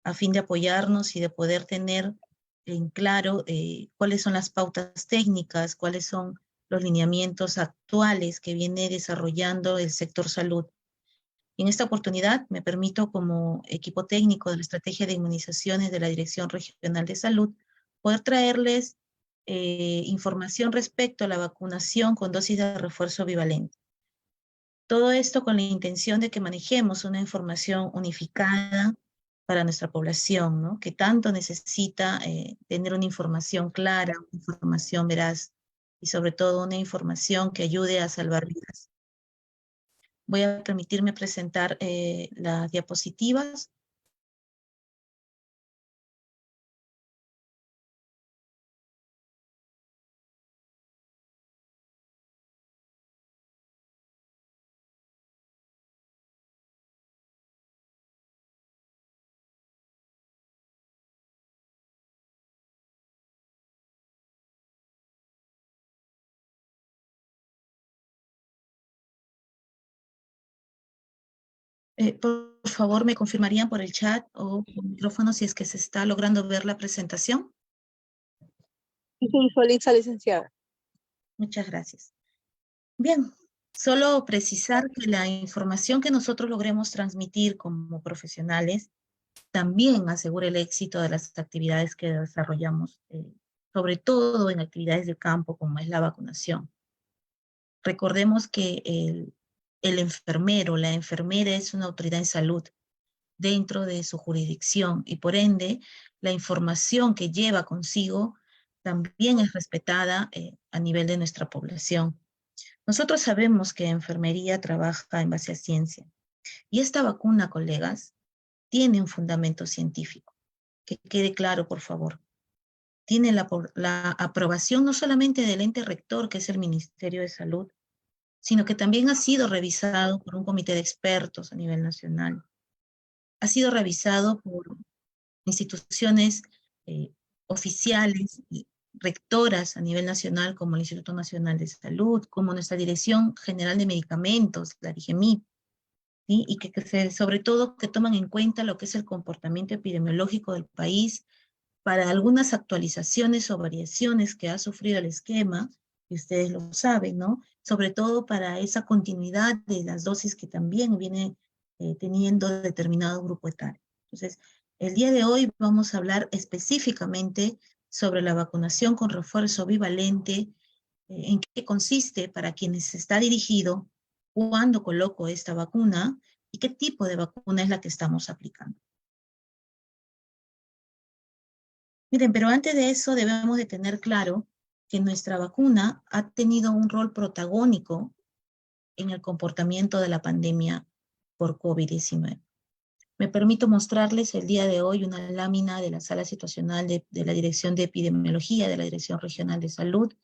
a fin de apoyarnos y de poder tener en claro cuáles son las pautas técnicas, cuáles son los lineamientos actuales que viene desarrollando el sector salud. Y en esta oportunidad me permito, como equipo técnico de la Estrategia de Inmunizaciones de la Dirección Regional de Salud, poder traerles información respecto a la vacunación con dosis de refuerzo bivalente. Todo esto con la intención de que manejemos una información unificada para nuestra población, ¿no? Que tanto necesita tener una información clara, una información veraz y sobre todo una información que ayude a salvar vidas. Voy a permitirme presentar las diapositivas. Por favor, me confirmarían por el chat o por micrófono si es que se está logrando ver la presentación. Sí, se visualiza, licenciada. Muchas gracias. Bien, solo precisar que la información que nosotros logremos transmitir como profesionales también asegura el éxito de las actividades que desarrollamos, sobre todo en actividades de campo como es la vacunación. Recordemos que el enfermero, la enfermera es una autoridad en salud dentro de su jurisdicción y por ende la información que lleva consigo también es respetada a nivel de nuestra población. Nosotros sabemos que enfermería trabaja en base a ciencia y esta vacuna, colegas, tiene un fundamento científico. Que quede claro, por favor. Tiene la aprobación no solamente del ente rector, que es el Ministerio de Salud, sino que también ha sido revisado por un comité de expertos a nivel nacional. Ha sido revisado por instituciones oficiales y rectoras a nivel nacional, como el Instituto Nacional de Salud, como nuestra Dirección General de Medicamentos, la DIGEMIT, ¿sí? Y sobre todo que toman en cuenta lo que es el comportamiento epidemiológico del país para algunas actualizaciones o variaciones que ha sufrido el esquema, y ustedes lo saben, ¿no? Sobre todo para esa continuidad de las dosis que también viene teniendo determinado grupo etario. Entonces, el día de hoy vamos a hablar específicamente sobre la vacunación con refuerzo bivalente, en qué consiste, para quienes está dirigido, cuándo coloco esta vacuna y qué tipo de vacuna es la que estamos aplicando. Miren, pero antes de eso debemos de tener claro que nuestra vacuna ha tenido un rol protagónico en el comportamiento de la pandemia por COVID-19. Me permito mostrarles el día de hoy una lámina de la sala situacional de la Dirección de Epidemiología de la Dirección Regional de Salud,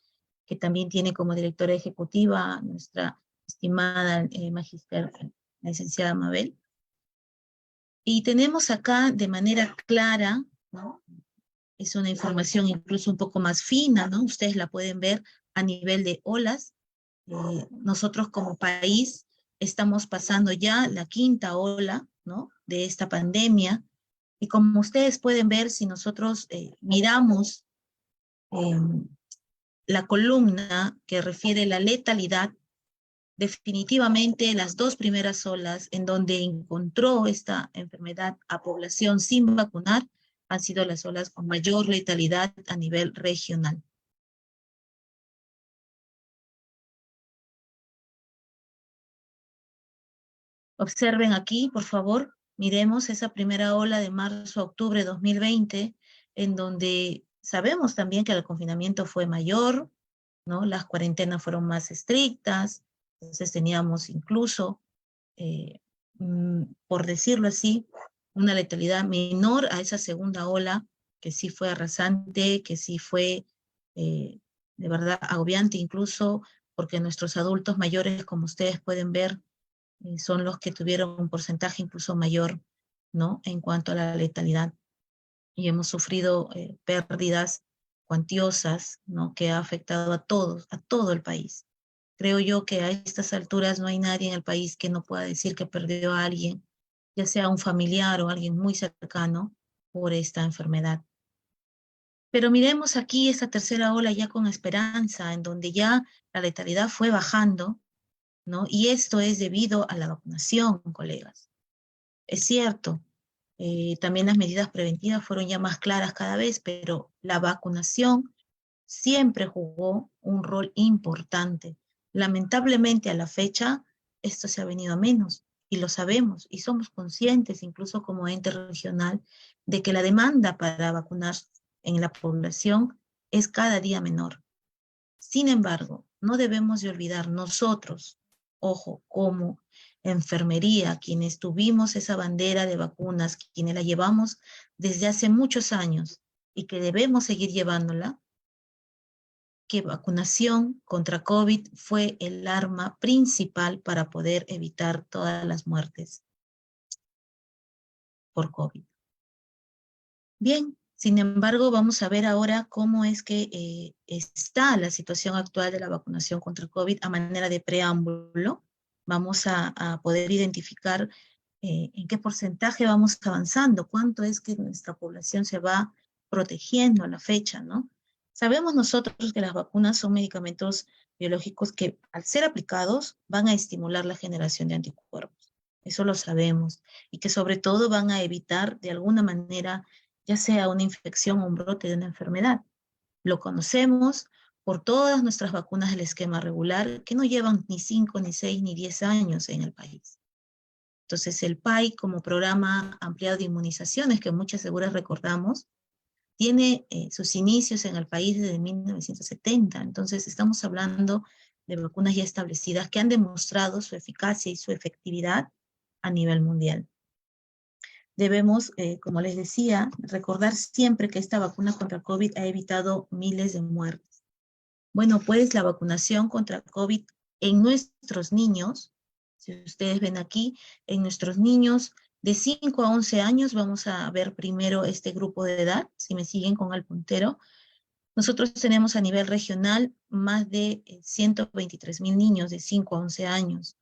que también tiene como directora ejecutiva a nuestra estimada magíster, la licenciada Mabel. Y tenemos acá de manera clara, ¿no? Es una información incluso un poco más fina, ¿no? Ustedes la pueden ver a nivel de olas. Nosotros como país estamos pasando ya la quinta ola, ¿no? De esta pandemia. Y como ustedes pueden ver, si nosotros miramos la columna que refiere la letalidad, definitivamente las dos primeras olas en donde encontró esta enfermedad a población sin vacunar han sido las olas con mayor letalidad a nivel regional. Observen aquí, por favor, miremos esa primera ola de marzo a octubre de 2020, en donde sabemos también que el confinamiento fue mayor, ¿no? Las cuarentenas fueron más estrictas, entonces teníamos incluso, por decirlo así, una letalidad menor a esa segunda ola, que sí fue arrasante, que sí fue de verdad agobiante, incluso porque nuestros adultos mayores, como ustedes pueden ver, son los que tuvieron un porcentaje incluso mayor, ¿no? En cuanto a la letalidad. Y hemos sufrido pérdidas cuantiosas, ¿no? Que ha afectado a todos, a todo el país. Creo yo que a estas alturas no hay nadie en el país que no pueda decir que perdió a alguien, ya sea un familiar o alguien muy cercano, por esta enfermedad. Pero miremos aquí esta tercera ola ya con esperanza, en donde ya la letalidad fue bajando, ¿no? Y esto es debido a la vacunación, colegas. Es cierto, también las medidas preventivas fueron ya más claras cada vez, pero la vacunación siempre jugó un rol importante. Lamentablemente a la fecha esto se ha venido a menos y lo sabemos y somos conscientes incluso como ente regional de que la demanda para vacunar en la población es cada día menor. Sin embargo, no debemos de olvidar nosotros, ojo, como enfermería, quienes tuvimos esa bandera de vacunas, quienes la llevamos desde hace muchos años y que debemos seguir llevándola, que vacunación contra COVID fue el arma principal para poder evitar todas las muertes por COVID. Bien, sin embargo, vamos a ver ahora cómo es que está la situación actual de la vacunación contra COVID a manera de preámbulo. Vamos a poder identificar en qué porcentaje vamos avanzando, cuánto es que nuestra población se va protegiendo a la fecha, ¿no? Sabemos nosotros que las vacunas son medicamentos biológicos que al ser aplicados van a estimular la generación de anticuerpos. Eso lo sabemos. Y que sobre todo van a evitar de alguna manera ya sea una infección o un brote de una enfermedad. Lo conocemos por todas nuestras vacunas del esquema regular que no llevan ni 5, ni 6, ni 10 años en el país. Entonces el PAI como programa ampliado de inmunizaciones que muchas seguras recordamos, tiene sus inicios en el país desde 1970. Entonces estamos hablando de vacunas ya establecidas que han demostrado su eficacia y su efectividad a nivel mundial. Debemos, como les decía, recordar siempre que esta vacuna contra COVID ha evitado miles de muertes. Bueno, pues la vacunación contra COVID en nuestros niños, si ustedes ven aquí, en nuestros niños de 5 a 11 años, vamos a ver primero este grupo de edad, si me siguen con el puntero. Nosotros tenemos a nivel regional más de 123,000 niños de 5 a 11 años,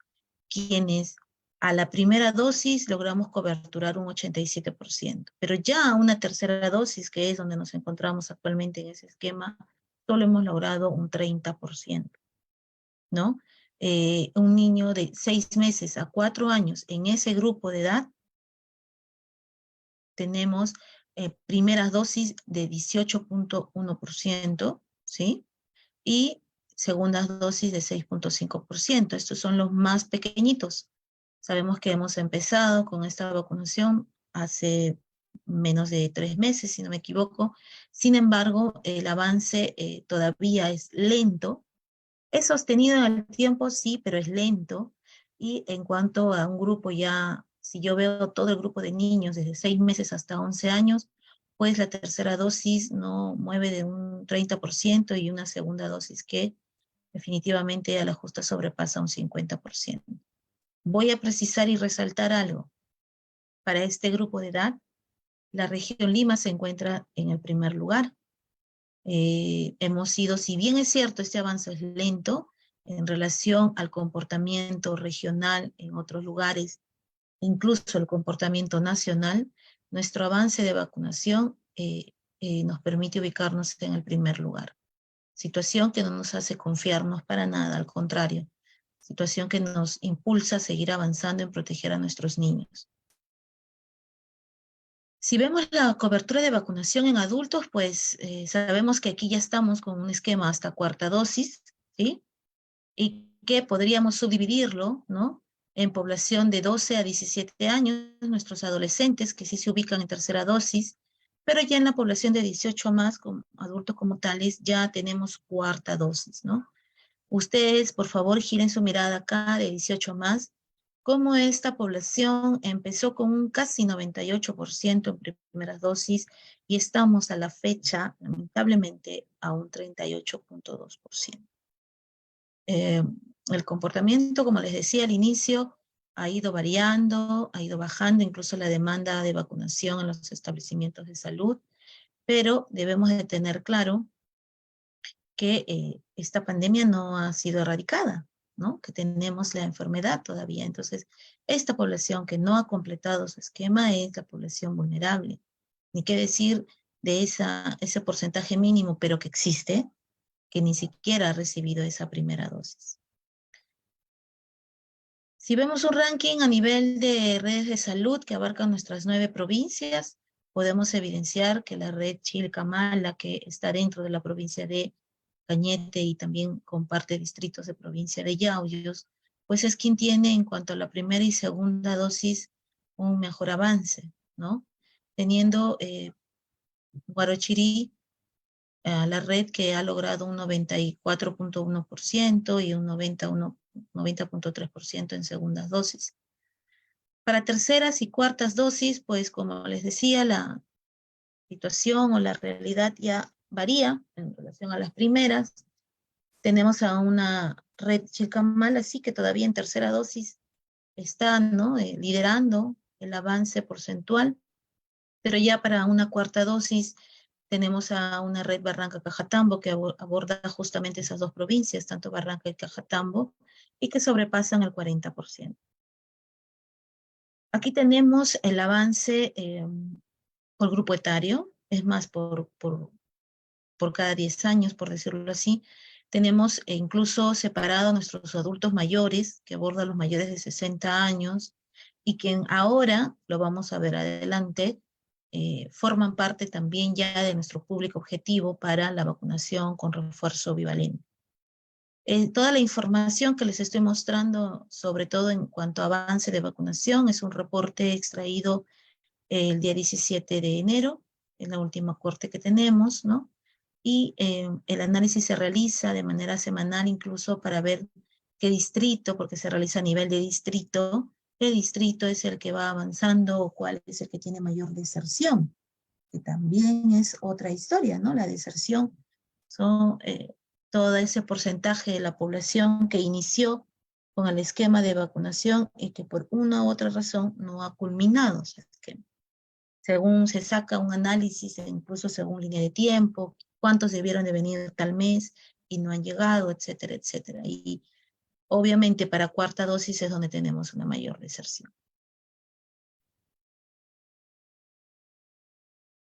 quienes a la primera dosis logramos coberturar un 87%, pero ya a una tercera dosis, que es donde nos encontramos actualmente en ese esquema, solo hemos logrado un 30%, ¿no? Un niño de 6 meses a 4 años en ese grupo de edad, tenemos primeras dosis de 18.1%, ¿sí? Y segundas dosis de 6.5%. Estos son los más pequeñitos. Sabemos que hemos empezado con esta vacunación hace menos de 3 meses, si no me equivoco. Sin embargo, el avance todavía es lento. Es sostenido en el tiempo, sí, pero es lento. Y en cuanto a un grupo ya, si yo veo todo el grupo de niños desde 6 meses hasta 11 años, pues la tercera dosis no mueve de un 30% y una segunda dosis que definitivamente a la justa sobrepasa un 50%. Voy a precisar y resaltar algo. Para este grupo de edad, la región Lima se encuentra en el primer lugar. Hemos sido, si bien es cierto, este avance es lento en relación al comportamiento regional en otros lugares, incluso el comportamiento nacional, nuestro avance de vacunación nos permite ubicarnos en el primer lugar. Situación que no nos hace confiarnos para nada, al contrario, situación que nos impulsa a seguir avanzando en proteger a nuestros niños. Si vemos la cobertura de vacunación en adultos, pues sabemos que aquí ya estamos con un esquema hasta cuarta dosis, ¿sí? Y que podríamos subdividirlo, ¿no? En población de 12 a 17 años, nuestros adolescentes que sí se ubican en tercera dosis, pero ya en la población de 18 a más, como adultos como tales, ya tenemos cuarta dosis, ¿no? Ustedes, por favor, giren su mirada acá de 18 a más, cómo esta población empezó con un casi 98% en primeras dosis y estamos a la fecha, lamentablemente, a un 38.2%. El comportamiento, como les decía al inicio, ha ido variando, ha ido bajando incluso la demanda de vacunación en los establecimientos de salud, pero debemos de tener claro que esta pandemia no ha sido erradicada, ¿no? Que tenemos la enfermedad todavía. Entonces, esta población que no ha completado su esquema es la población vulnerable. Ni qué decir de ese porcentaje mínimo, pero que existe, que ni siquiera ha recibido esa primera dosis. Si vemos un ranking a nivel de redes de salud que abarcan nuestras 9 provincias, podemos evidenciar que la red Chilcamala, que está dentro de la provincia de Cañete y también comparte distritos de provincia de Yauyos, pues es quien tiene en cuanto a la primera y segunda dosis un mejor avance, ¿no? Teniendo Guarochirí, la red que ha logrado un 94.1% y un 90.3% en segundas dosis. Para terceras y cuartas dosis, pues como les decía, la situación o la realidad ya varía en relación a las primeras. Tenemos a una red Chilcamala, así que todavía en tercera dosis está, ¿no? Liderando el avance porcentual, pero ya para una cuarta dosis tenemos a una red Barranca-Cajatambo que aborda justamente esas dos provincias, tanto Barranca y Cajatambo, y que sobrepasan el 40%. Aquí tenemos el avance por grupo etario, es más, por cada 10 años, por decirlo así. Tenemos incluso separado a nuestros adultos mayores, que aborda a los mayores de 60 años, y que ahora, lo vamos a ver adelante, forman parte también ya de nuestro público objetivo para la vacunación con refuerzo bivalente. Toda la información que les estoy mostrando, sobre todo en cuanto a avance de vacunación, es un reporte extraído el día 17 de enero, es la última corte que tenemos, ¿no? Y el análisis se realiza de manera semanal incluso para ver qué distrito, porque se realiza a nivel de distrito, qué distrito es el que va avanzando o cuál es el que tiene mayor deserción, que también es otra historia, ¿no? La deserción son todo ese porcentaje de la población que inició con el esquema de vacunación y que por una u otra razón no ha culminado ese esquema. Según se saca un análisis, incluso según línea de tiempo, cuántos debieron de venir tal mes y no han llegado, etcétera, etcétera. Y obviamente para cuarta dosis es donde tenemos una mayor deserción.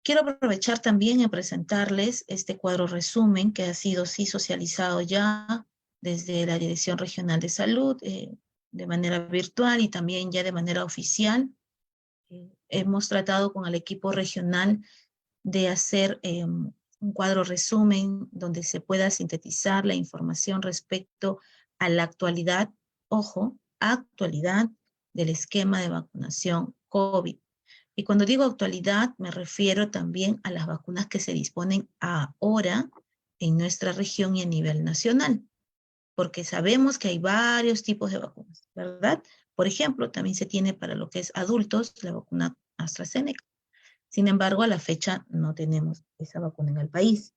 Quiero aprovechar también en presentarles este cuadro resumen que ha sido sí socializado ya desde la Dirección Regional de Salud de manera virtual y también ya de manera oficial. Hemos tratado con el equipo regional de hacer un cuadro resumen donde se pueda sintetizar la información respecto a la actualidad, ojo, actualidad del esquema de vacunación COVID. Y cuando digo actualidad, me refiero también a las vacunas que se disponen ahora en nuestra región y a nivel nacional, porque sabemos que hay varios tipos de vacunas, ¿verdad? Por ejemplo, también se tiene para lo que es adultos la vacuna AstraZeneca. Sin embargo, a la fecha no tenemos esa vacuna en el país.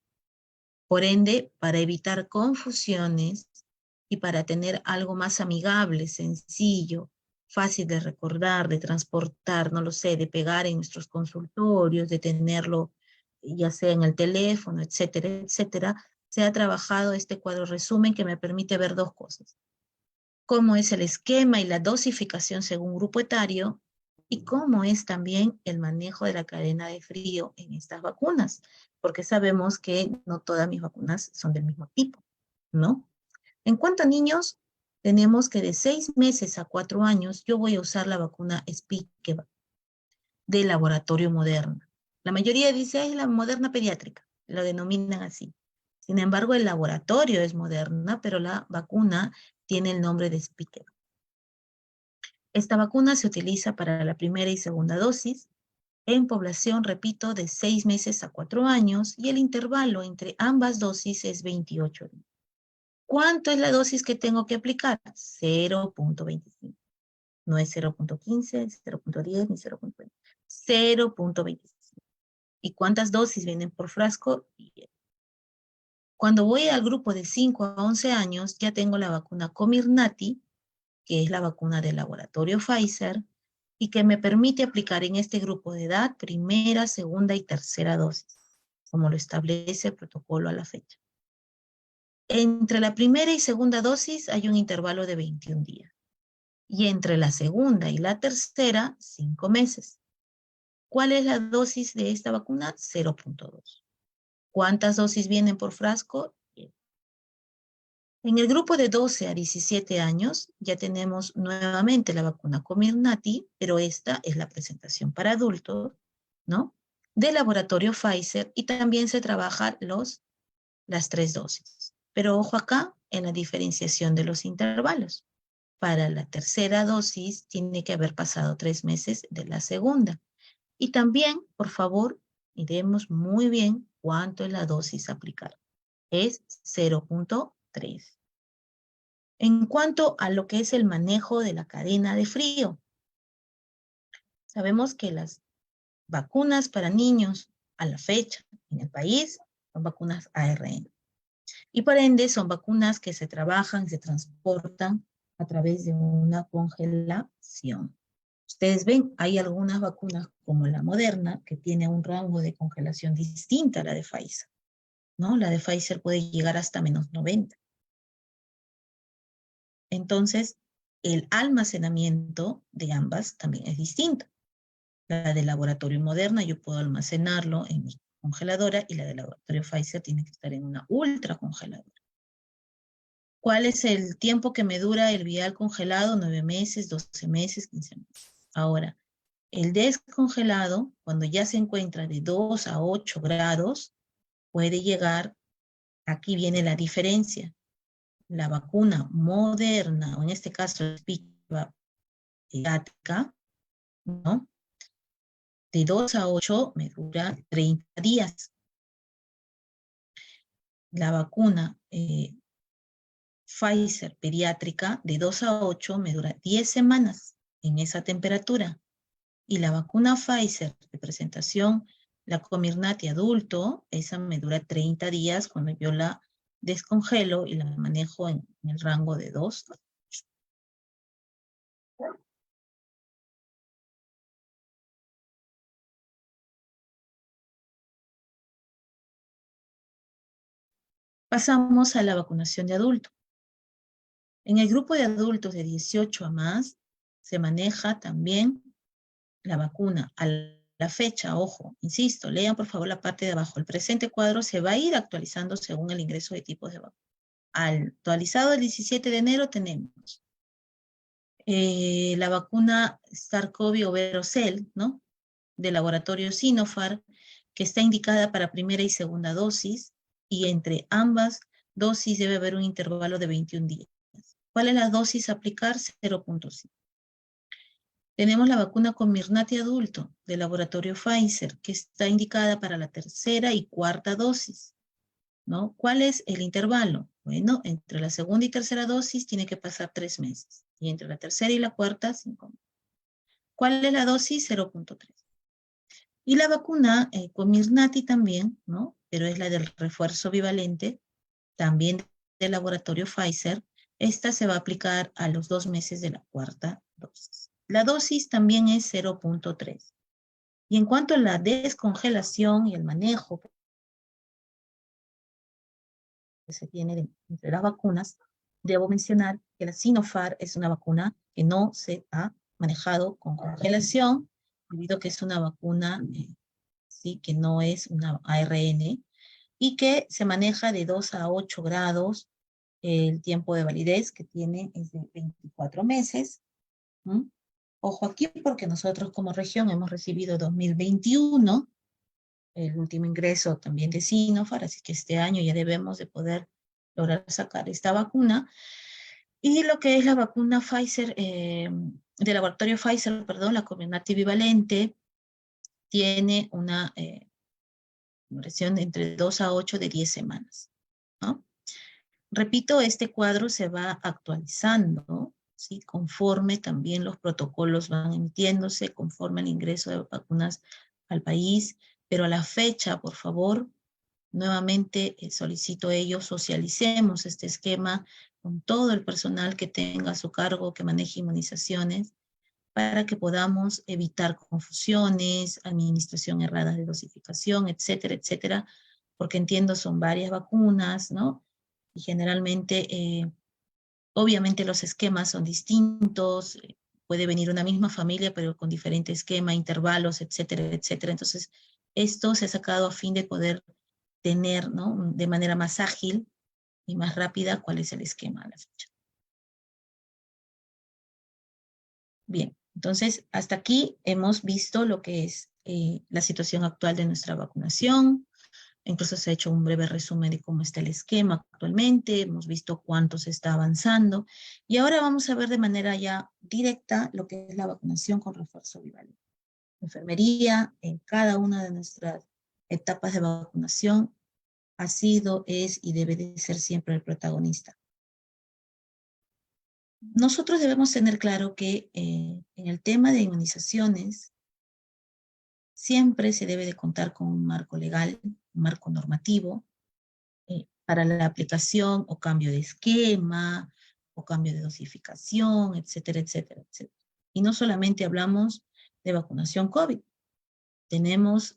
Por ende, para evitar confusiones y para tener algo más amigable, sencillo, fácil de recordar, de transportar, no lo sé, de pegar en nuestros consultorios, de tenerlo ya sea en el teléfono, etcétera, etcétera, se ha trabajado este cuadro resumen que me permite ver dos cosas. Cómo es el esquema y la dosificación según grupo etario y cómo es también el manejo de la cadena de frío en estas vacunas, porque sabemos que no todas mis vacunas son del mismo tipo, ¿no? En cuanto a niños, tenemos que de 6 meses a 4 años yo voy a usar la vacuna Spikevax de laboratorio Moderna. La mayoría dice, es la Moderna pediátrica, lo denominan así. Sin embargo, el laboratorio es Moderna, pero la vacuna tiene el nombre de Spikevax. Esta vacuna se utiliza para la primera y segunda dosis en población, repito, de 6 meses a 4 años y el intervalo entre ambas dosis es 28 días. ¿Cuánto es la dosis que tengo que aplicar? 0.25. No es 0.15, 0.10 ni 0.20. 0.25. ¿Y cuántas dosis vienen por frasco? Cuando voy al grupo de 5 a 11 años, ya tengo la vacuna Comirnaty, que es la vacuna del laboratorio Pfizer, y que me permite aplicar en este grupo de edad primera, segunda y tercera dosis, como lo establece el protocolo a la fecha. Entre la primera y segunda dosis hay un intervalo de 21 días, y entre la segunda y la tercera, 5 meses. ¿Cuál es la dosis de esta vacuna? 0.2. ¿Cuántas dosis vienen por frasco? En el grupo de 12 a 17 años ya tenemos nuevamente la vacuna Comirnaty, pero esta es la presentación para adultos, ¿no? Del laboratorio Pfizer, y también se trabajan las 3 dosis. Pero ojo acá en la diferenciación de los intervalos. Para la tercera dosis tiene que haber pasado 3 meses de la segunda. Y también, por favor, miremos muy bien cuánto es la dosis a aplicar. Es 0.3. En cuanto a lo que es el manejo de la cadena de frío, sabemos que las vacunas para niños a la fecha en el país son vacunas ARN. Y por ende son vacunas que se trabajan, se transportan a través de una congelación. Ustedes ven, hay algunas vacunas como la Moderna que tiene un rango de congelación distinta a la de Pfizer, ¿no? La de Pfizer puede llegar hasta -90. Entonces, el almacenamiento de ambas también es distinto. La del laboratorio Moderna yo puedo almacenarlo en mi congeladora y la del laboratorio Pfizer tiene que estar en una ultra congeladora. ¿Cuál es el tiempo que me dura el vial congelado? 9 meses, 12 meses, 15 meses. Ahora, el descongelado, cuando ya se encuentra de 2 a 8 grados, puede llegar, aquí viene la diferencia. La vacuna Moderna, o en este caso es pediátrica, ¿no? De 2 a 8 me dura 30 días. La vacuna Pfizer pediátrica de 2 a 8 me dura 10 semanas en esa temperatura. Y la vacuna Pfizer de presentación, la Comirnaty adulto, esa me dura 30 días cuando yo la descongelo y la manejo en el rango de 2 a 8. Pasamos a la vacunación de adultos. En el grupo de adultos de 18 a más, se maneja también la vacuna. A la fecha, ojo, insisto, lean por favor la parte de abajo. El presente cuadro se va a ir actualizando según el ingreso de tipos de vacuna. Actualizado el 17 de enero tenemos la vacuna SARS-CoV o Verocell, ¿no? Del laboratorio Sinopharm, que está indicada para primera y segunda dosis, y entre ambas dosis debe haber un intervalo de 21 días. ¿Cuál es la dosis a aplicar? 0.5. Tenemos la vacuna Comirnaty adulto del laboratorio Pfizer, que está indicada para la tercera y cuarta dosis, ¿no? ¿Cuál es el intervalo? Bueno, entre la segunda y tercera dosis tiene que pasar 3 meses, y entre la tercera y la cuarta, 5 meses. ¿Cuál es la dosis? 0.3. Y la vacuna Comirnaty también, ¿no? Pero es la del refuerzo bivalente, también del laboratorio Pfizer. Esta se va a aplicar a los 2 meses de la cuarta dosis. La dosis también es 0.3. Y en cuanto a la descongelación y el manejo que se tiene entre las vacunas, debo mencionar que la Sinopharm es una vacuna que no se ha manejado con congelación, debido a que es una vacuna ¿sí? Que no es una ARN, y que se maneja de 2 a 8 grados. El tiempo de validez que tiene es de 24 meses. ¿Mm? Ojo aquí porque nosotros como región hemos recibido 2021, el último ingreso también de Sinopharm, así que este año ya debemos de poder lograr sacar esta vacuna. Y lo que es la vacuna Pfizer, del laboratorio Pfizer, perdón, la Comirnaty bivalente, tiene una duración de entre 2 a 8 de 10 semanas, ¿no? Repito, este cuadro se va actualizando, ¿sí? Conforme también los protocolos van emitiéndose, conforme el ingreso de vacunas al país, pero a la fecha, por favor, nuevamente solicito a ellos, socialicemos este esquema con todo el personal que tenga a su cargo, que maneje inmunizaciones, para que podamos evitar confusiones, administración errada de dosificación, etcétera, etcétera, porque entiendo son varias vacunas, ¿no? Y generalmente, obviamente los esquemas son distintos, puede venir una misma familia, pero con diferente esquema, intervalos, etcétera, etcétera. Entonces, esto se ha sacado a fin de poder tener, ¿no?, de manera más ágil y más rápida cuál es el esquema a la fecha. Bien, entonces hasta aquí hemos visto lo que es la situación actual de nuestra vacunación. Incluso se ha hecho un breve resumen de cómo está el esquema actualmente, hemos visto cuánto se está avanzando, y ahora vamos a ver de manera ya directa lo que es la vacunación con refuerzo bivalente. Enfermería, en cada una de nuestras etapas de vacunación, ha sido, es y debe de ser siempre el protagonista. Nosotros debemos tener claro que en el tema de inmunizaciones, siempre se debe de contar con un marco legal, un marco normativo, para la aplicación o cambio de esquema, o cambio de dosificación, etcétera, etcétera, etcétera. Y no solamente hablamos de vacunación COVID, tenemos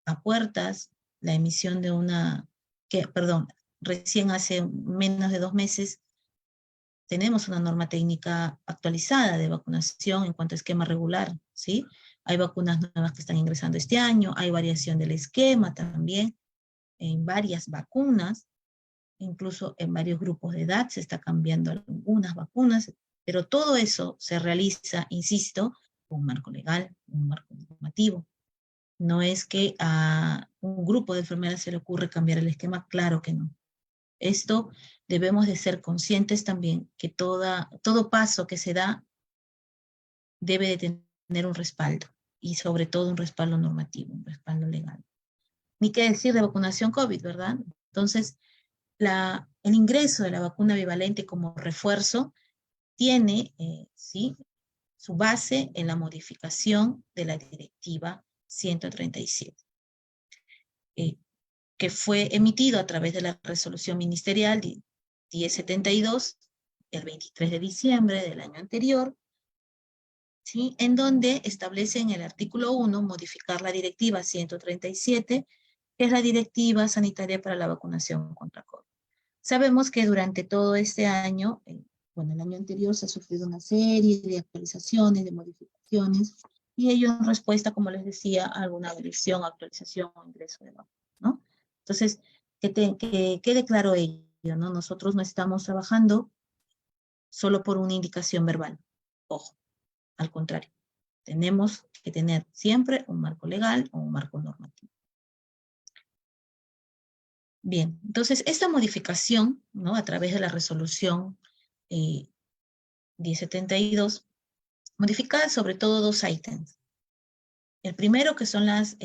a puertas la emisión de recién hace menos de 2 meses, tenemos una norma técnica actualizada de vacunación en cuanto a esquema regular, ¿sí? Hay vacunas nuevas que están ingresando este año, hay variación del esquema también en varias vacunas, incluso en varios grupos de edad se está cambiando algunas vacunas, pero todo eso se realiza, insisto, con un marco legal, un marco normativo. No es que a un grupo de enfermeras se le ocurre cambiar el esquema, claro que no. Esto debemos de ser conscientes también que todo paso que se da debe de tener un respaldo, y sobre todo un respaldo normativo, un respaldo legal. Ni qué decir de vacunación COVID, ¿verdad? Entonces, el ingreso de la vacuna bivalente como refuerzo tiene, ¿sí?, su base en la modificación de la directiva 137, que fue emitido a través de la resolución ministerial 1072 el 23 de diciembre del año anterior, ¿sí?, en donde establece en el artículo 1 modificar la directiva 137, que es la directiva sanitaria para la vacunación contra COVID. Sabemos que durante todo este año, bueno, el año anterior se ha sufrido una serie de actualizaciones, de modificaciones, y ello en respuesta, como les decía, a alguna versión, actualización o ingreso de vacuna, ¿no? Entonces, que quede claro ello, ¿no? Nosotros no estamos trabajando solo por una indicación verbal. Ojo, al contrario, tenemos que tener siempre un marco legal o un marco normativo. Bien, entonces esta modificación, ¿no?, a través de la resolución 1072, modifica sobre todo 2 ítems. El primero, que son las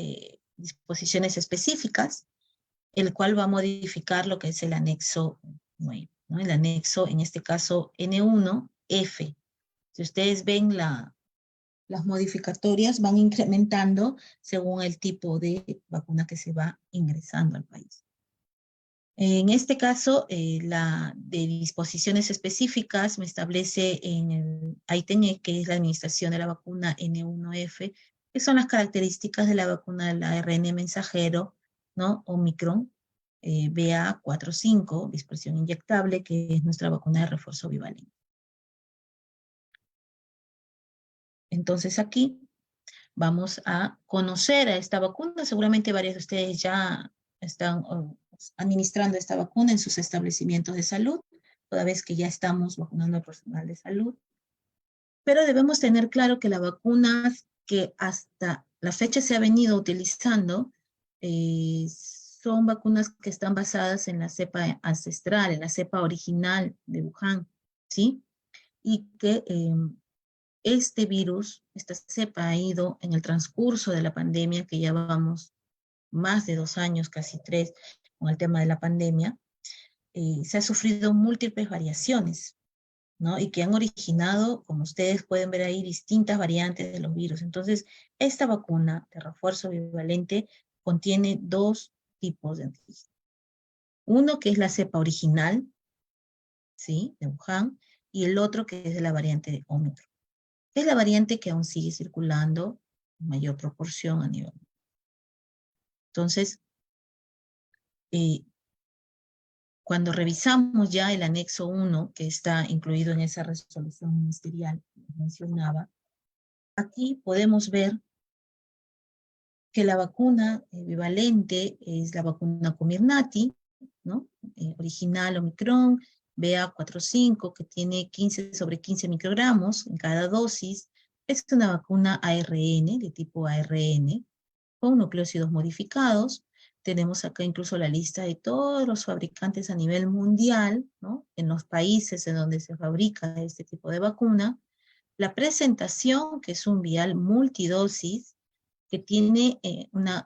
disposiciones específicas, el cual va a modificar lo que es el anexo 9, ¿no? El anexo, en este caso, N1F. Si ustedes ven las modificatorias van incrementando según el tipo de vacuna que se va ingresando al país. En este caso, la de disposiciones específicas me establece en el ítem E, que es la administración de la vacuna N1F, que son las características de la vacuna del ARN mensajero, ¿no?, Omicron, BA45, dispersión inyectable, que es nuestra vacuna de refuerzo bivalente. Entonces aquí vamos a conocer a esta vacuna. Seguramente varios de ustedes ya están administrando esta vacuna en sus establecimientos de salud, toda vez que ya estamos vacunando al personal de salud. Pero debemos tener claro que las vacunas que hasta la fecha se ha venido utilizando son vacunas que están basadas en la cepa ancestral, en la cepa original de Wuhan, ¿sí? Y que este virus, esta cepa ha ido en el transcurso de la pandemia, que ya vamos más de 2 años, casi 3, con el tema de la pandemia, se ha sufrido múltiples variaciones, ¿no? Y que han originado, como ustedes pueden ver ahí, distintas variantes de los virus. Entonces, esta vacuna de refuerzo bivalente contiene 2 tipos de antígenos. Uno que es la cepa original, ¿sí?, de Wuhan, y el otro que es de la variante de Omicron. Es la variante que aún sigue circulando en mayor proporción a nivel. Entonces, Cuando revisamos ya el anexo 1, que está incluido en esa resolución ministerial que mencionaba, aquí podemos ver que la vacuna bivalente es la vacuna Comirnaty, ¿no? Original Omicron, BA.4/5, que tiene 15/15 microgramos en cada dosis. Es una vacuna ARN, de tipo ARN, con nucleócidos modificados. Tenemos acá incluso la lista de todos los fabricantes a nivel mundial, ¿no? En los países en donde se fabrica este tipo de vacuna. La presentación, que es un vial multidosis, que tiene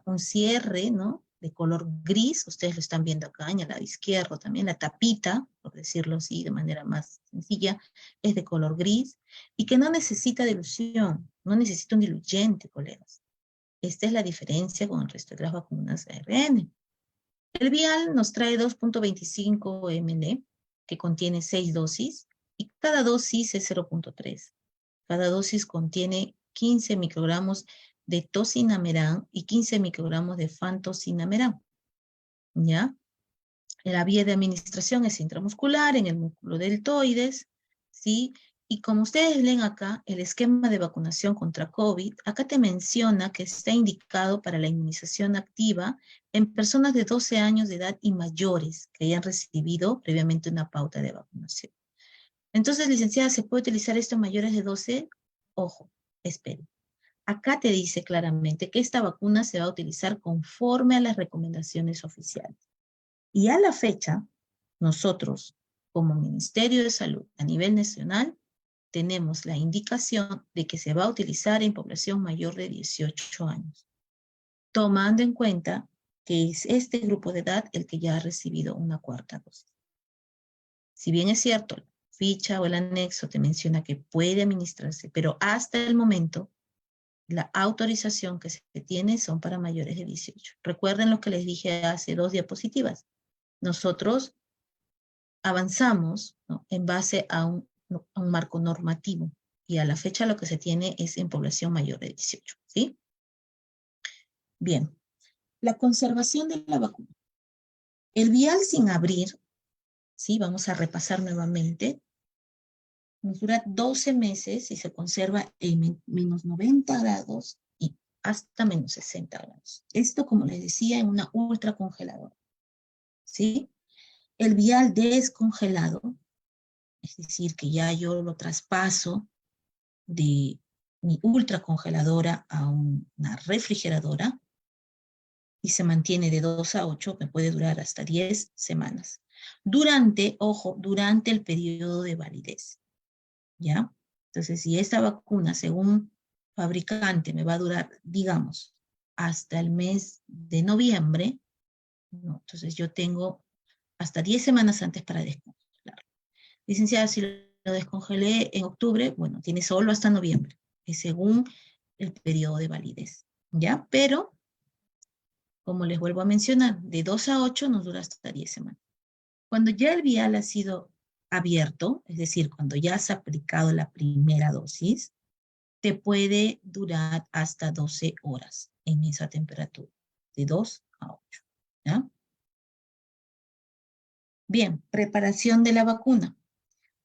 un cierre, ¿no? De color gris, ustedes lo están viendo acá en el lado izquierdo también, la tapita, por decirlo así de manera más sencilla, es de color gris, y que no necesita dilución, no necesita un diluyente, colegas. Esta es la diferencia con el resto de las vacunas ARN. El vial nos trae 2.25 ml, que contiene 6 dosis, y cada dosis es 0.3. Cada dosis contiene 15 microgramos de tocinamerán y 15 microgramos de fantocinamerán, ¿ya? La vía de administración es intramuscular en el músculo deltoides, ¿sí? Y como ustedes leen acá, el esquema de vacunación contra COVID, acá te menciona que está indicado para la inmunización activa en personas de 12 años de edad y mayores que hayan recibido previamente una pauta de vacunación. Entonces, licenciada, ¿se puede utilizar esto en mayores de 12? Ojo, espere. Acá te dice claramente que esta vacuna se va a utilizar conforme a las recomendaciones oficiales. Y a la fecha, nosotros, como Ministerio de Salud a nivel nacional, tenemos la indicación de que se va a utilizar en población mayor de 18 años, tomando en cuenta que es este grupo de edad el que ya ha recibido una cuarta dosis. Si bien es cierto, la ficha o el anexo te menciona que puede administrarse, pero hasta el momento, la autorización que se tiene son para mayores de 18. Recuerden lo que les dije hace 2 diapositivas. Nosotros avanzamos, ¿no? En base a un marco normativo, y a la fecha lo que se tiene es en población mayor de 18, ¿sí? Bien, la conservación de la vacuna. El vial sin abrir, ¿sí? Vamos a repasar nuevamente. Nos dura 12 meses y se conserva en menos 90 grados y hasta menos 60 grados. Esto, como les decía, en una ultracongeladora, ¿sí? El vial descongelado, es decir, que ya yo lo traspaso de mi ultracongeladora a una refrigeradora y se mantiene de 2 a 8, me puede durar hasta 10 semanas. Durante, ojo, durante el periodo de validez, ¿ya? Entonces, si esta vacuna, según fabricante, me va a durar, digamos, hasta el mes de noviembre, ¿no? Entonces yo tengo hasta 10 semanas antes para descongelarlo. Licenciada, si lo descongelé en octubre, bueno, tiene solo hasta noviembre, es según el periodo de validez, ¿ya? Pero, como les vuelvo a mencionar, de 2 a 8 nos dura hasta 10 semanas. Cuando ya el vial ha sido abierto, es decir, cuando ya has aplicado la primera dosis, te puede durar hasta 12 horas en esa temperatura, de 2 a 8, ¿ya? Bien, preparación de la vacuna.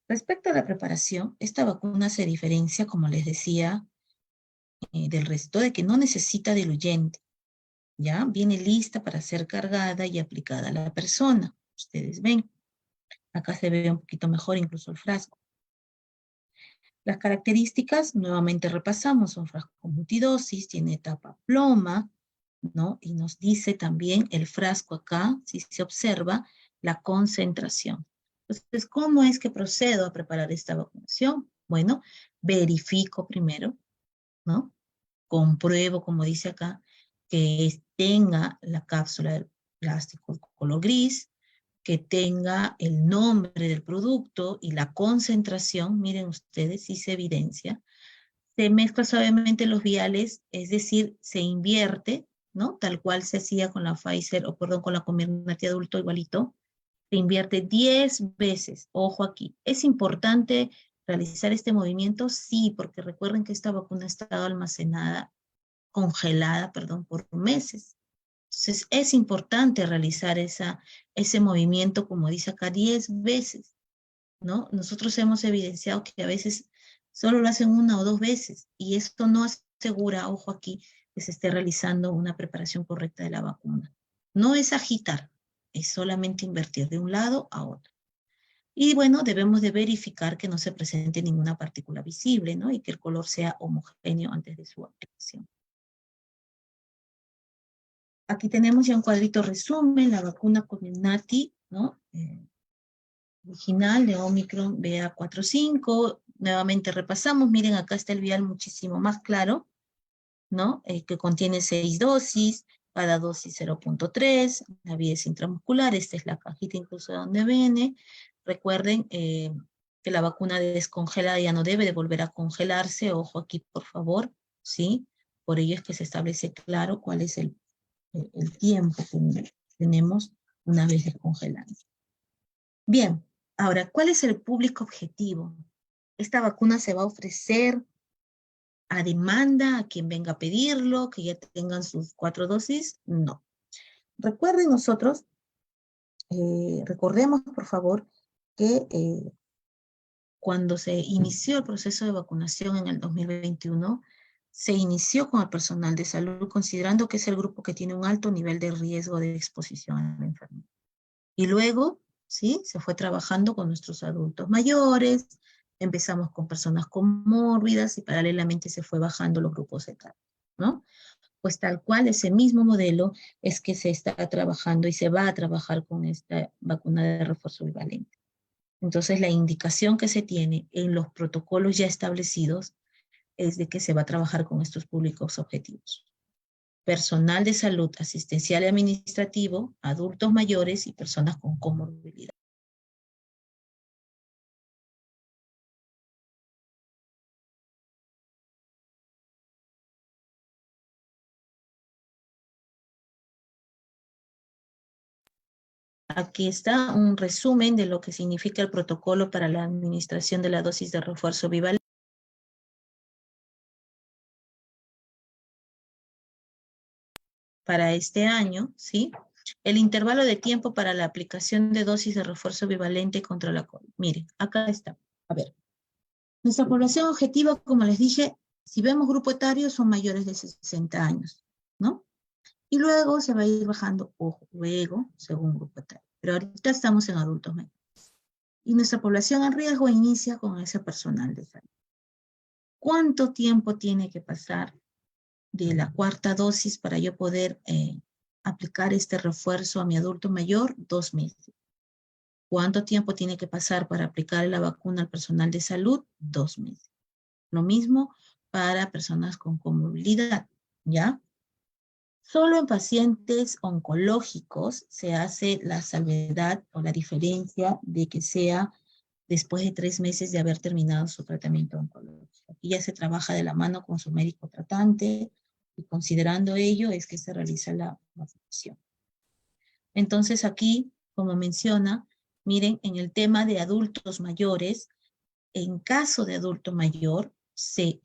Respecto a la preparación, esta vacuna se diferencia, como les decía, del resto, de que no necesita diluyente, ¿ya? Viene lista para ser cargada y aplicada a la persona. Ustedes ven, acá se ve un poquito mejor incluso el frasco. Las características, nuevamente repasamos, son frasco multidosis, tiene tapa ploma, ¿no? Y nos dice también el frasco acá, si se observa, la concentración. Entonces, ¿cómo es que procedo a preparar esta vacunación? Bueno, verifico primero, ¿no? Compruebo, como dice acá, que tenga la cápsula del plástico color gris, que tenga el nombre del producto y la concentración, miren ustedes, si se evidencia. Se mezcla suavemente los viales, es decir, se invierte, ¿no? Tal cual se hacía con la Pfizer, o perdón, con la Comirnaty adulto igualito. Se invierte 10 veces, ojo aquí. ¿Es importante realizar este movimiento? Sí, porque recuerden que esta vacuna ha estado almacenada, congelada, perdón, por meses. Entonces, es importante realizar ese movimiento, como dice acá, 10 veces, ¿no? Nosotros hemos evidenciado que a veces solo lo hacen 1 o 2 veces, y esto no asegura, ojo aquí, que se esté realizando una preparación correcta de la vacuna. No es agitar, es solamente invertir de un lado a otro. Y bueno, debemos de verificar que no se presente ninguna partícula visible, ¿no? Y que el color sea homogéneo antes de su aplicación. Aquí tenemos ya un cuadrito resumen, la vacuna Comirnaty, ¿no? Original de Omicron BA.4/5. Nuevamente repasamos, miren, acá está el vial muchísimo más claro, ¿no? Que contiene 6 dosis, cada dosis 0.3, la vía es intramuscular, esta es la cajita incluso donde viene. Recuerden que la vacuna descongelada ya no debe de volver a congelarse, ojo aquí por favor, ¿sí? Por ello es que se establece claro cuál es el tiempo que tenemos una vez descongelada. Bien, ahora, ¿cuál es el público objetivo? ¿Esta vacuna se va a ofrecer a demanda, a quien venga a pedirlo, que ya tengan sus 4 dosis? No. Recuerden nosotros, recordemos por favor, que cuando se inició el proceso de vacunación en el 2021, se inició con el personal de salud, considerando que es el grupo que tiene un alto nivel de riesgo de exposición a la enfermedad. Y luego, ¿sí? Se fue trabajando con nuestros adultos mayores, empezamos con personas comórbidas y paralelamente se fue bajando los grupos etarios, ¿no? Pues tal cual ese mismo modelo es que se está trabajando y se va a trabajar con esta vacuna de refuerzo bivalente. Entonces la indicación que se tiene en los protocolos ya establecidos es de que se va a trabajar con estos públicos objetivos: personal de salud asistencial y administrativo, adultos mayores y personas con comorbilidad. Aquí está un resumen de lo que significa el protocolo para la administración de la dosis de refuerzo bivalente para este año, ¿sí? El intervalo de tiempo para la aplicación de dosis de refuerzo bivalente contra la COVID. Miren, acá está. A ver, nuestra población objetiva, como les dije, si vemos grupo etario, son mayores de 60 años, ¿no? Y luego se va a ir bajando, ojo, luego, según grupo etario. Pero ahorita estamos en adultos mayores. Y nuestra población en riesgo inicia con ese personal de salud. ¿Cuánto tiempo tiene que pasar de la 4ª dosis para yo poder aplicar este refuerzo a mi adulto mayor? 2 meses. ¿Cuánto tiempo tiene que pasar para aplicar la vacuna al personal de salud? 2 meses. Lo mismo para personas con comorbilidad, ¿ya? Solo en pacientes oncológicos se hace la salvedad o la diferencia de que sea después de 3 meses de haber terminado su tratamiento oncológico. Aquí ya se trabaja de la mano con su médico tratante y considerando ello es que se realiza la vacunación. Entonces aquí, como menciona, miren, en el tema de adultos mayores, en caso de adulto mayor, se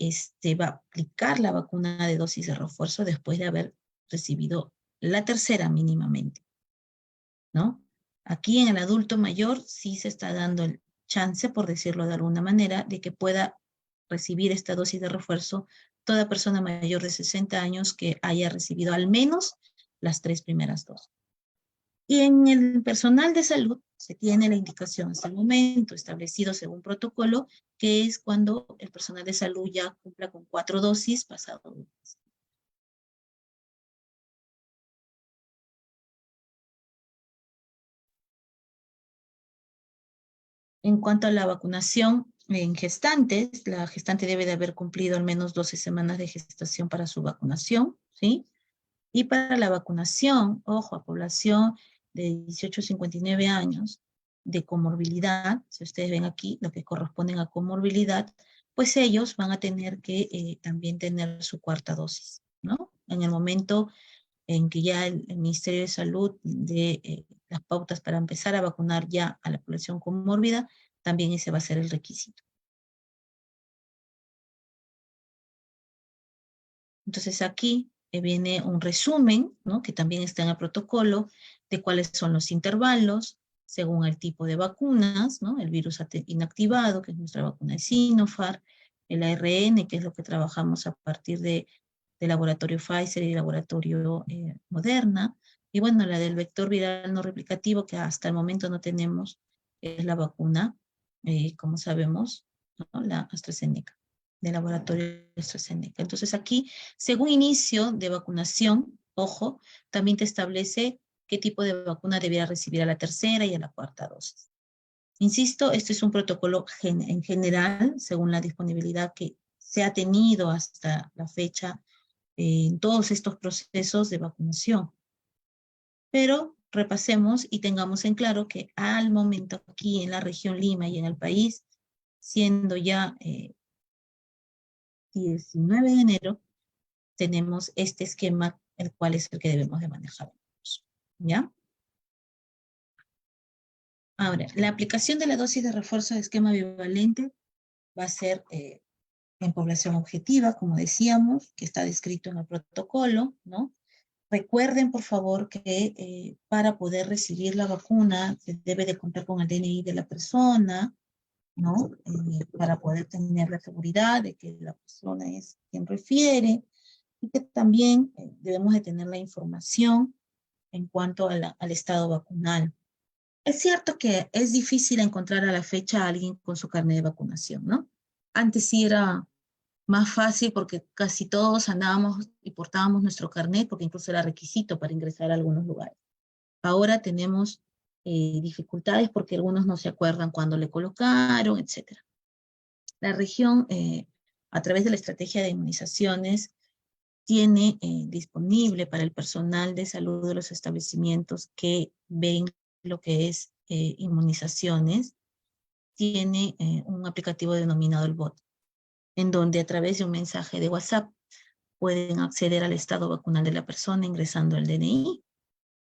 va a aplicar la vacuna de dosis de refuerzo después de haber recibido la 3ª mínimamente, ¿no? Aquí en el adulto mayor sí se está dando el chance, por decirlo de alguna manera, de que pueda recibir esta dosis de refuerzo toda persona mayor de 60 años que haya recibido al menos las 3 primeras dosis. Y en el personal de salud se tiene la indicación hasta el momento establecido según protocolo, que es cuando el personal de salud ya cumpla con 4 dosis pasado un mes. En cuanto a la vacunación en gestantes, la gestante debe de haber cumplido al menos 12 semanas de gestación para su vacunación, ¿sí? Y para la vacunación, ojo, a población de 18 a 59 años de comorbilidad, si ustedes ven aquí, lo que corresponden a comorbilidad, pues ellos van a tener que también tener su 4ª dosis, ¿no? En el momento en que ya el Ministerio de Salud dé las pautas para empezar a vacunar ya a la población comórbida, también ese va a ser el requisito. Entonces aquí viene un resumen, ¿no? Que también está en el protocolo, de cuáles son los intervalos, según el tipo de vacunas, ¿no? El virus inactivado, que es nuestra vacuna de Sinopharm, el ARN, que es lo que trabajamos a partir del laboratorio Pfizer y laboratorio Moderna, y bueno, la del vector viral no replicativo, que hasta el momento no tenemos, es la vacuna, como sabemos, ¿no? La AstraZeneca, del laboratorio AstraZeneca. Entonces aquí, según inicio de vacunación, ojo, también te establece qué tipo de vacuna debiera recibir a la tercera y a la cuarta dosis. Insisto, este es un protocolo en general, según la disponibilidad que se ha tenido hasta la fecha en todos estos procesos de vacunación. Pero repasemos y tengamos en claro que al momento aquí en la región Lima y en el país, siendo ya 19 de enero, tenemos este esquema, el cual es el que debemos de manejar. ¿Ya? Ahora, la aplicación de la dosis de refuerzo de esquema bivalente va a ser en población objetiva, como decíamos, que está descrito en el protocolo, ¿no? Recuerden, por favor, que para poder recibir la vacuna se debe de contar con el DNI de la persona, ¿no? Para poder tener la seguridad de que la persona es quien refiere y que también debemos de tener la información en cuanto al estado vacunal. Es cierto que es difícil encontrar a la fecha a alguien con su carnet de vacunación, ¿no? Antes sí era más fácil porque casi todos andábamos y portábamos nuestro carnet porque incluso era requisito para ingresar a algunos lugares. Ahora tenemos dificultades porque algunos no se acuerdan cuándo le colocaron, etc. La región, a través de la estrategia de inmunizaciones, tiene disponible para el personal de salud de los establecimientos que ven lo que es inmunizaciones, tiene un aplicativo denominado el BOT, en donde a través de un mensaje de WhatsApp pueden acceder al estado vacunal de la persona ingresando el DNI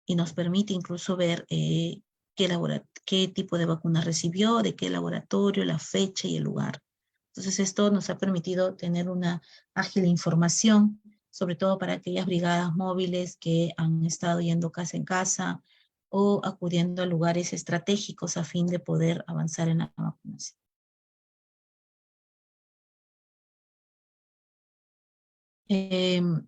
y nos permite incluso ver qué tipo de vacuna recibió, de qué laboratorio, la fecha y el lugar. Entonces esto nos ha permitido tener una ágil información, sobre todo para aquellas brigadas móviles que han estado yendo casa en casa o acudiendo a lugares estratégicos a fin de poder avanzar en la vacunación.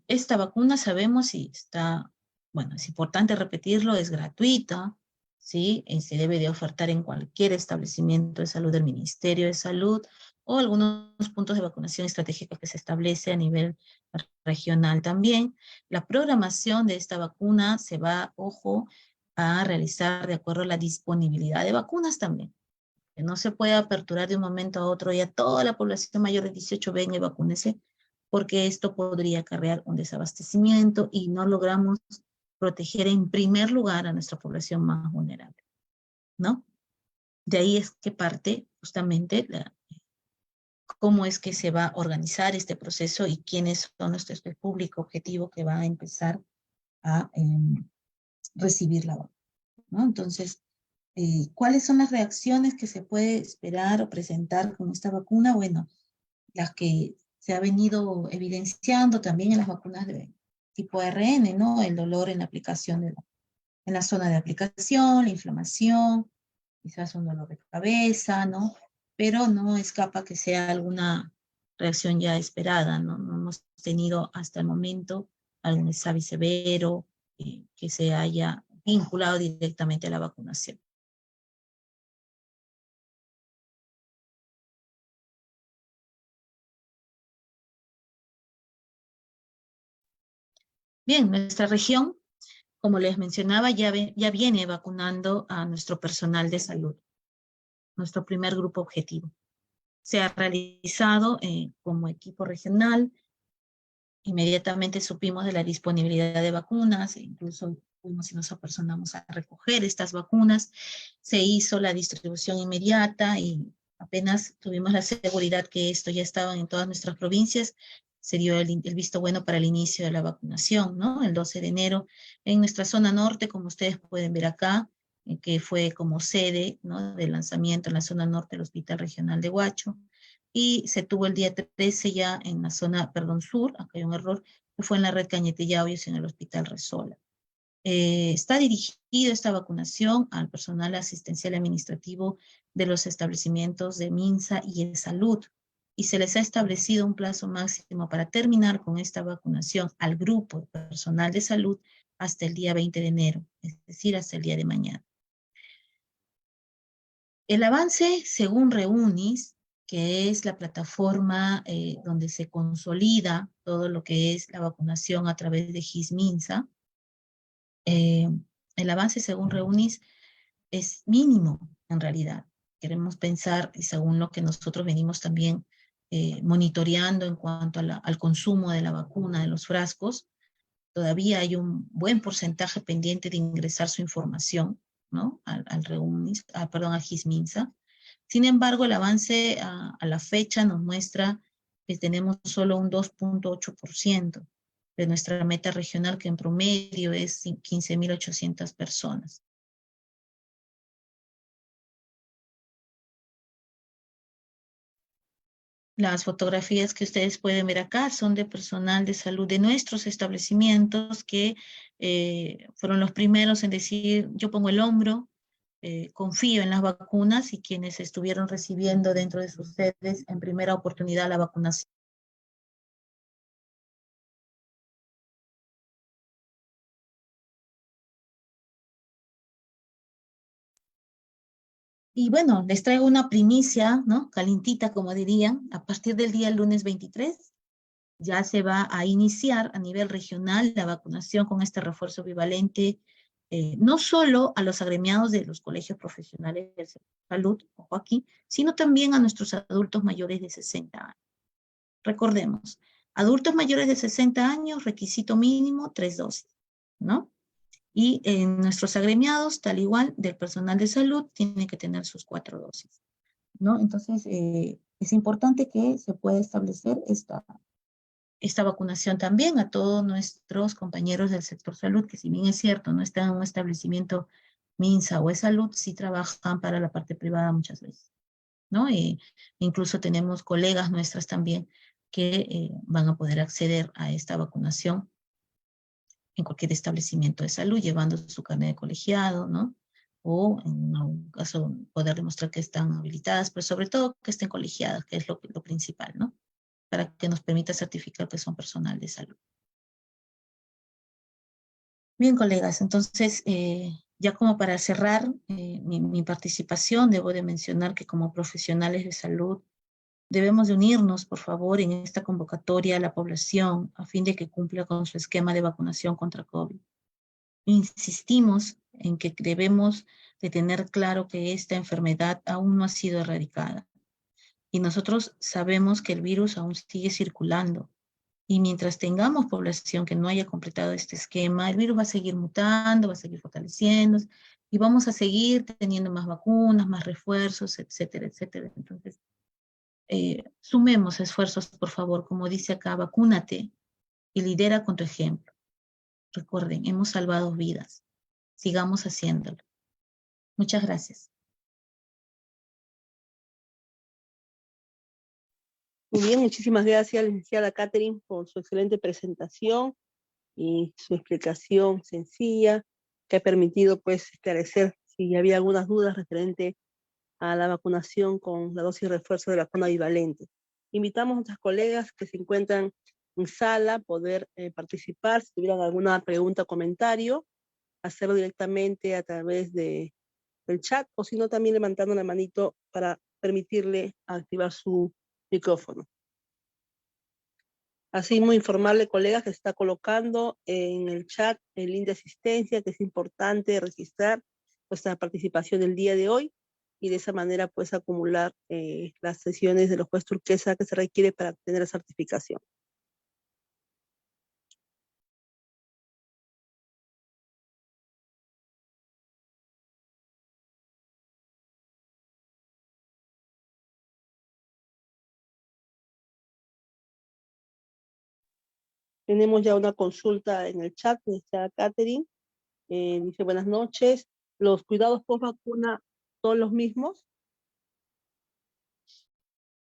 Esta vacuna sabemos y está, bueno, es importante repetirlo, es gratuita, ¿sí? Se debe de ofertar en cualquier establecimiento de salud del Ministerio de Salud o algunos puntos de vacunación estratégica que se establece a nivel regional también. La programación de esta vacuna se va, ojo, a realizar de acuerdo a la disponibilidad de vacunas también. Que no se puede aperturar de un momento a otro y a toda la población mayor de 18 venga y vacúnese, porque esto podría acarrear un desabastecimiento y no logramos proteger en primer lugar a nuestra población más vulnerable, ¿no? De ahí es que parte justamente cómo es que se va a organizar este proceso y quiénes son nuestro público objetivo que va a empezar a recibir la vacuna, ¿no? Entonces, ¿cuáles son las reacciones que se puede esperar o presentar con esta vacuna? Bueno, las que se ha venido evidenciando también en las vacunas de tipo ARN, ¿no? El dolor en la aplicación, en la zona de aplicación, la inflamación, quizás un dolor de cabeza, ¿no? Pero no escapa que sea alguna reacción ya esperada, ¿no? No hemos tenido hasta el momento algún SAVI severo que se haya vinculado directamente a la vacunación. Bien, nuestra región, como les mencionaba, ya viene vacunando a nuestro personal de salud, nuestro primer grupo objetivo. Se ha realizado como equipo regional, inmediatamente supimos de la disponibilidad de vacunas, incluso fuimos y nos apersonamos a recoger estas vacunas, se hizo la distribución inmediata y apenas tuvimos la seguridad que esto ya estaba en todas nuestras provincias, se dio el visto bueno para el inicio de la vacunación, ¿no? El 12 de enero en nuestra zona norte, como ustedes pueden ver acá, que fue como sede, ¿no? Del lanzamiento en la zona norte del Hospital Regional de Huacho, y se tuvo el día 13 ya en la zona, perdón, sur, acá hay un error, que fue en la red Cañete Yauyos en el Hospital Resola. Está dirigida esta vacunación al personal asistencial administrativo de los establecimientos de MINSA y de salud, y se les ha establecido un plazo máximo para terminar con esta vacunación al grupo de personal de salud hasta el día 20 de enero, es decir, hasta el día de mañana. El avance, según Reunis, que es la plataforma donde se consolida todo lo que es la vacunación a través de GIS-MINSA, el avance, según Reunis, es mínimo en realidad. Queremos pensar, y según lo que nosotros venimos también monitoreando en cuanto a al consumo de la vacuna, de los frascos, todavía hay un buen porcentaje pendiente de ingresar su información, ¿no? Al Reunis, perdón, al GIS-MINSA. Sin embargo, el avance a la fecha nos muestra que tenemos solo un 2.8% de nuestra meta regional, que en promedio es 15.800 personas. Las fotografías que ustedes pueden ver acá son de personal de salud de nuestros establecimientos que fueron los primeros en decir, yo pongo el hombro, confío en las vacunas, y quienes estuvieron recibiendo dentro de sus sedes en primera oportunidad la vacunación. Y bueno, les traigo una primicia, ¿no? Calentita, como dirían. A partir del día lunes 23, ya se va a iniciar a nivel regional la vacunación con este refuerzo bivalente, no solo a los agremiados de los colegios profesionales de salud, ojo aquí, sino también a nuestros adultos mayores de 60 años. Recordemos, adultos mayores de 60 años, requisito mínimo 3 dosis, ¿no? Y nuestros agremiados, tal igual, del personal de salud, tienen que tener sus 4 dosis, ¿no? Entonces, es importante que se pueda establecer esta vacunación también a todos nuestros compañeros del sector salud, que si bien es cierto, no están en un establecimiento MINSA o de salud, sí trabajan para la parte privada muchas veces, ¿no? Incluso tenemos colegas nuestras también que van a poder acceder a esta vacunación en cualquier establecimiento de salud, llevando su carnet de colegiado, ¿no? O en algún caso poder demostrar que están habilitadas, pero sobre todo que estén colegiadas, que es lo principal, ¿no? Para que nos permita certificar que son personal de salud. Bien, colegas, entonces, ya como para cerrar mi participación, debo de mencionar que como profesionales de salud debemos de unirnos, por favor, en esta convocatoria a la población a fin de que cumpla con su esquema de vacunación contra COVID. Insistimos en que debemos de tener claro que esta enfermedad aún no ha sido erradicada y nosotros sabemos que el virus aún sigue circulando. Y mientras tengamos población que no haya completado este esquema, el virus va a seguir mutando, va a seguir fortaleciéndose, y vamos a seguir teniendo más vacunas, más refuerzos, etcétera, etcétera. Entonces, sumemos esfuerzos, por favor, como dice acá, vacúnate y lidera con tu ejemplo. Recuerden, hemos salvado vidas. Sigamos haciéndolo. Muchas gracias. Muy bien, muchísimas gracias, licenciada Catherine, por su excelente presentación y su explicación sencilla que ha permitido pues esclarecer si había algunas dudas referente a la vacunación con la dosis de refuerzo de la vacuna bivalente. Invitamos a nuestros colegas que se encuentran en sala a poder participar. Si tuvieran alguna pregunta o comentario, hacerlo directamente a través del chat, o si no, también levantando la manito para permitirle activar su micrófono. Así muy informarle, colegas, que se está colocando en el chat el link de asistencia, que es importante registrar nuestra participación el día de hoy, y de esa manera pues acumular las sesiones de los jueces turquesa que se requiere para obtener la certificación. Tenemos ya una consulta en el chat, está Catherine, dice buenas noches, ¿los cuidados post vacuna son los mismos?